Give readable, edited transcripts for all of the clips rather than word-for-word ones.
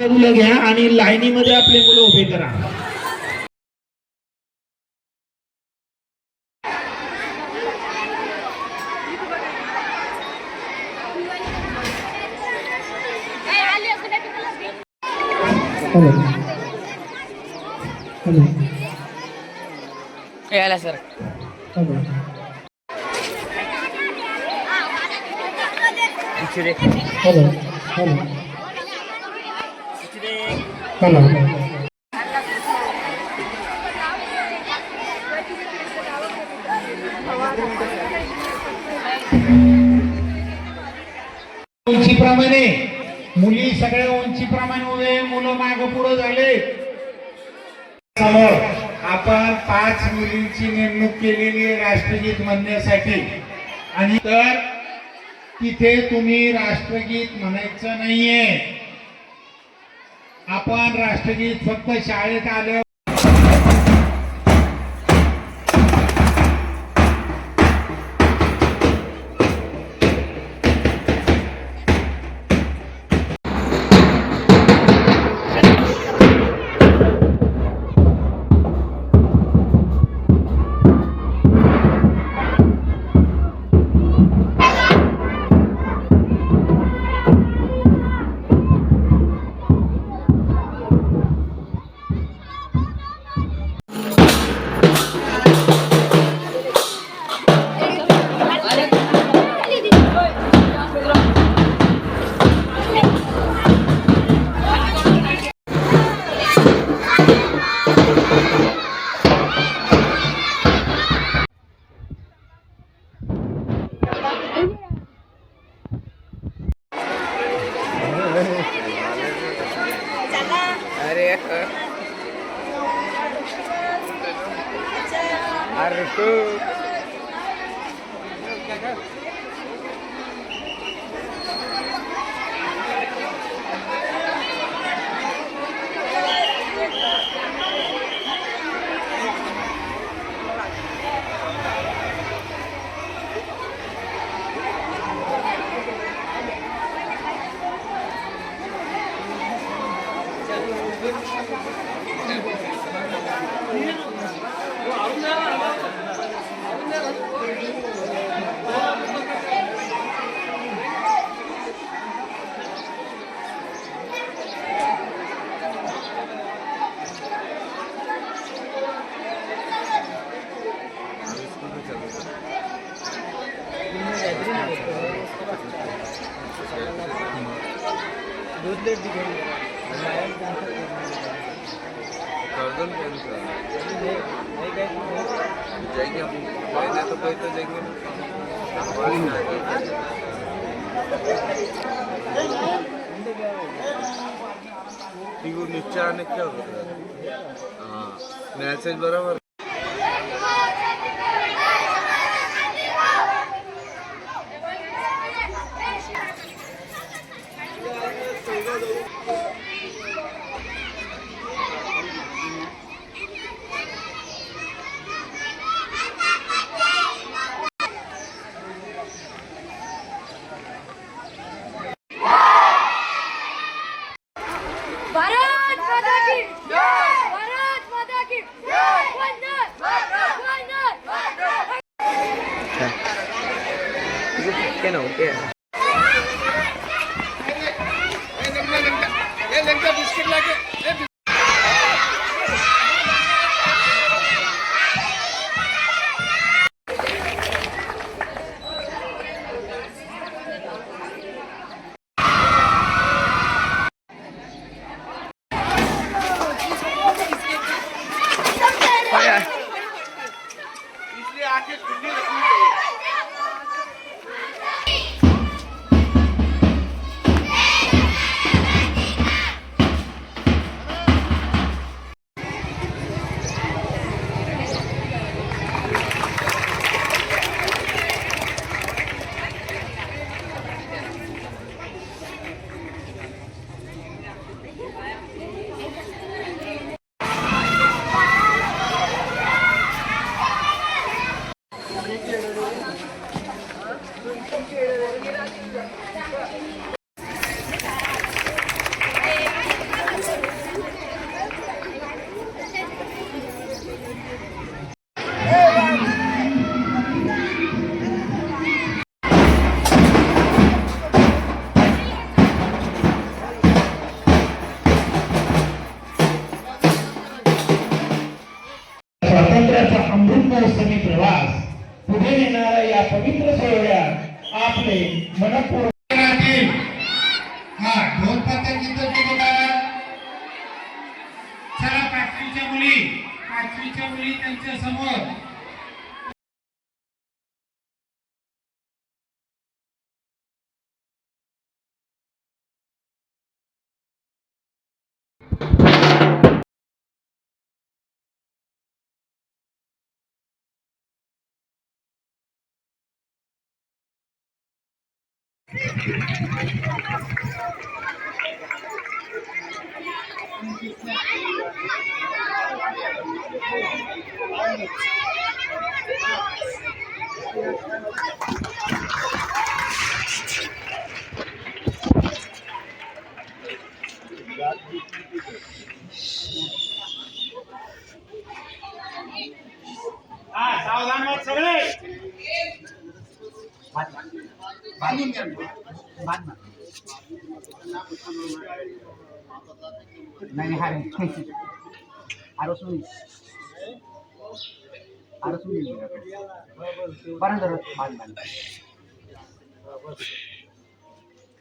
मुलं घ्या आणि लाईनीमध्ये आपले मुलं उभे करा. हॅलो यायला sir. Hello hello hello hello उंचीप्रमाणे मुली सगळ्या उंचीप्रमाणे उभे, मुलं माग पुढे झाले. समोर आपण 5 मुलींची नेमणूक केलेली आहे राष्ट्रगीत म्हणण्यासाठी. आणि तर तिथे तुम्ही राष्ट्रगीत म्हणायचं नाहीये. आपण राष्ट्रगीत फक्त शाळेत आल्यावर नीचे आने क्या होता है? हाँ मैसेज बराबर. 5वीच्या मुली त्यांच्या समोर सावधान व्हा सगळे. बांधून घ्या. बांध. नाही हा आरोसून बरं जर बांध.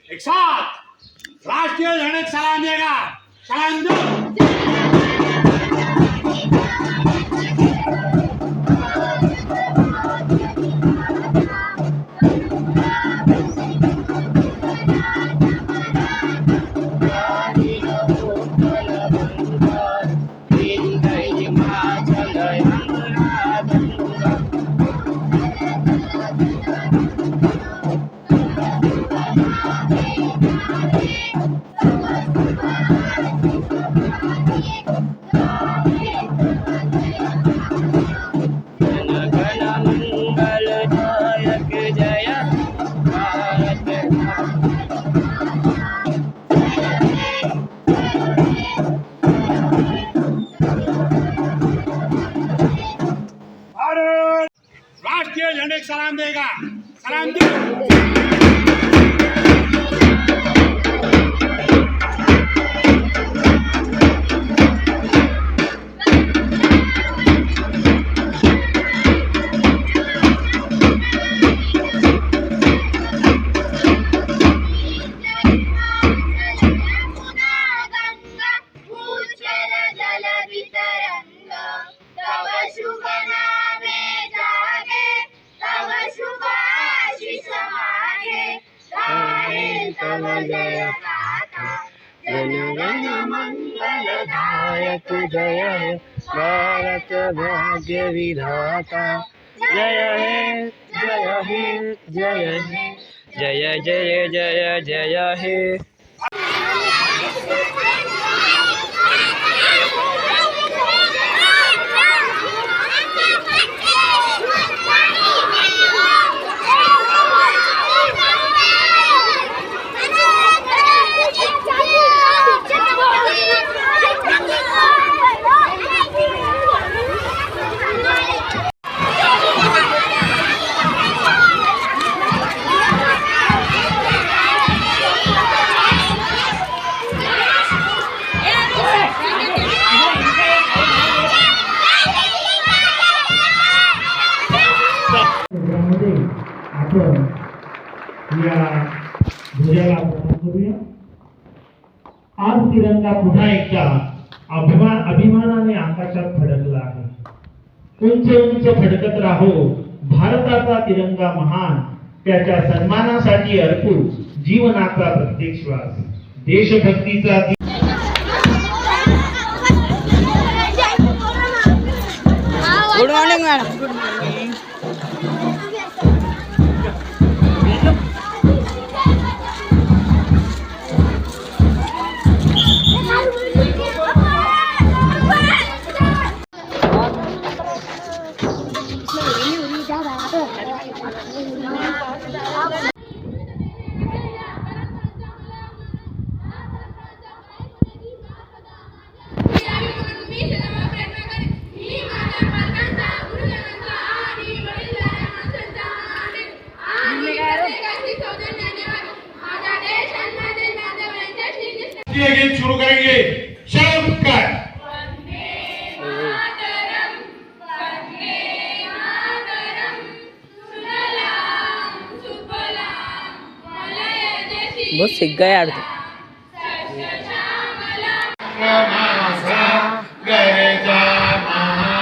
एक साथ राष्ट्रीय झंडे सलाम देगा. सलाम दो. राष्ट्रीय झंडे सलाम देगा. सलाम दो. मंगलदायक जय हे भारत भाग्य विधाता. जय हे जय हे जय हे जय जय जय जय हे. आपण या ध्वजाला प्रणाम करूया. आज तिरंगा पुन्हा एकदा अभिमानाने आकाशात फडकला आहे. उंच उंच फडकत राहो भारताचा तिरंगा महान. त्याच्या सन्मानासाठी अर्पू जीवनाचा प्रत्येक श्वास. देशभक्तीचा good morning madam. Good morning. गीत शुरू करेंगे. शाबाश. बहुत सीख गया यार. गरजा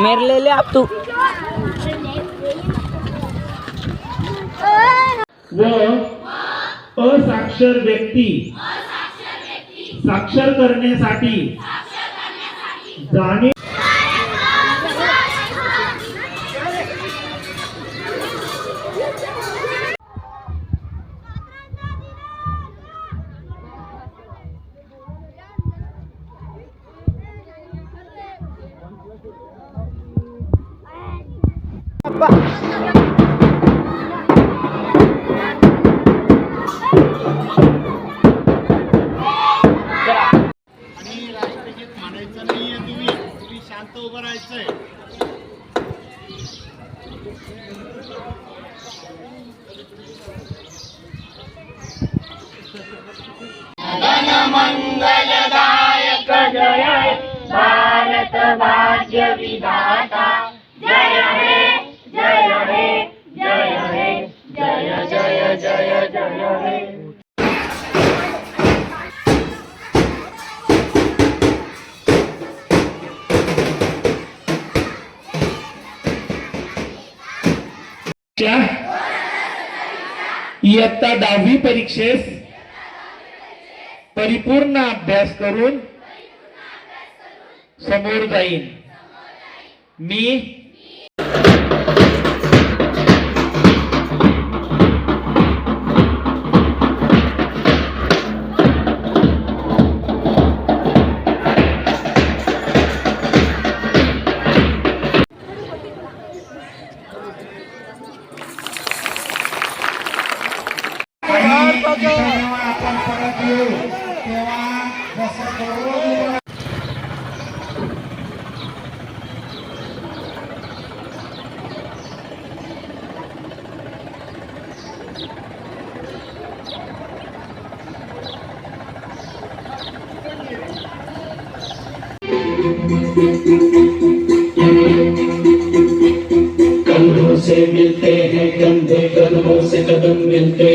मेरे ले ले आप तू व असाक्षर व्यक्ती साक्षर करण्यासाठी जाणीव आणि राष्ट्रगीत म्हणायचं नाहीये, तुम्ही शांत उभं राहायचंय. इयत्ता 10वी परीक्षेस परिपूर्ण अभ्यास करून समोर जाईन. मी आपण परत येऊ तेव्हा जसं करू कंधों से मिलते हैं कंधे कदमों से कदम मिलते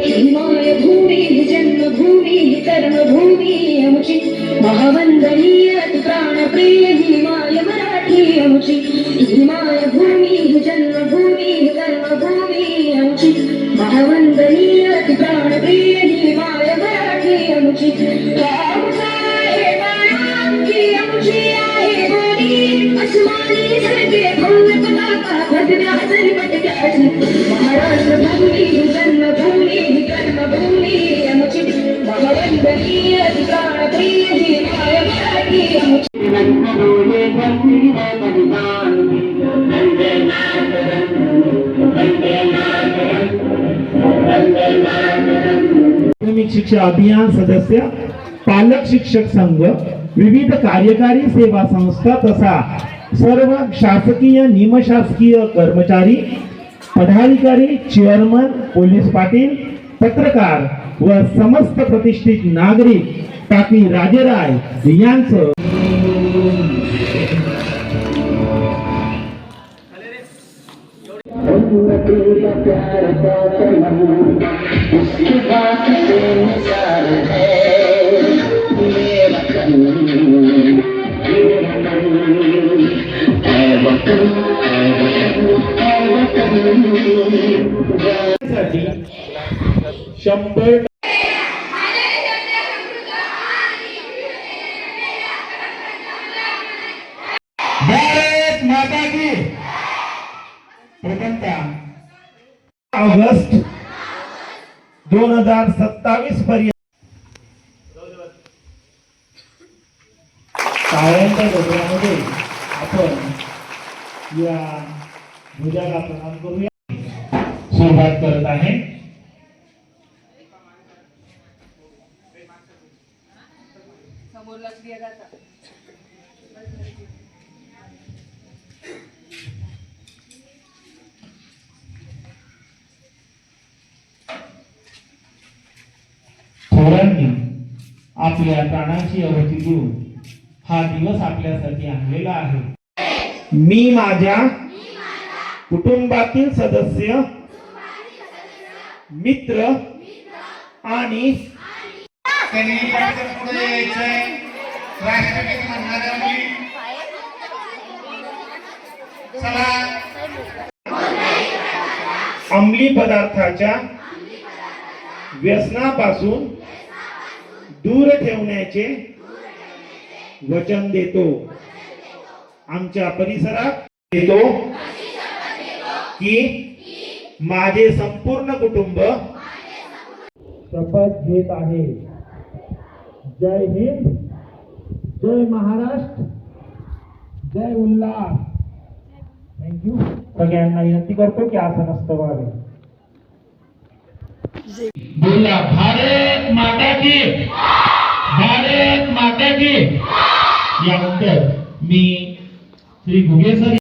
हिमाय भूमि जन्मभूमि कर्मभूमि अमुची महावंदनीय प्राणप्रिय हिमाय मराठी अमुची हिमाय भूमि जन्मभूमि कर्मभूमि अमुची महावंदनीय प्राणप्रिय हिमाय मराठी अमुची अमुची आहे बोली अस्मानी सरके भव्य पताका भद्रासरी पटक्याची महाराष्ट्र भूमी जन्मभूमी कर्मभूमी अमुची महावंदनीय प्राणप्रिय हिमाय मराठी अमुची बोले धरती है बलिदान वंदे मातरम वंदे मातरम वंदे मातरम. प्राथमिक शिक्षा अभियान सदस्य, पालक शिक्षक संघ, विविध कार्यकारी सेवा संस्था तसा सर्व शासकीय निमशासकीय कर्मचारी, पदाधिकारी, चेअरमन, पोलीस पाटील, पत्रकार व समस्त प्रतिष्ठित नागरिक टाकी राजेराय यांचं तेरा प्यार का चमन उसकी बात से निसार है ये वतन है वतन है वतन साठी 100 भारत माता की प्रथमतः ऑगस्ट 2027 पर्यंत टाळ्यांच्या गजरामध्ये आपण या ध्वजाला प्रणाम करूया. सुरुवात करत आहे. थोरांनी आपल्या प्राणाची आहुती देऊन हा दिवस आपल्यासाठी आणलेला आहे. मी माझ्या कुटुंबातील सदस्य, मित्र आणि त्यांनी पटकन पुढे यायचंय. राष्ट्रगीत म्हणणाऱ्या मुली चला. अंमली पदार्थाच्या व्यसनापासून दूर ठेवण्याचे वचन देतो. आमच्या परिसरात देतो की माझे संपूर्ण कुटुंब शपथ घेत आहे. जय हिंद, जय महाराष्ट्र, जय उल्हास. थँक्यू. सगळ्यांना विनंती करतो की असं नसतं व्हावे. बोला भारत माता की, भारत माता की. यानंतर मी श्री घुगे सर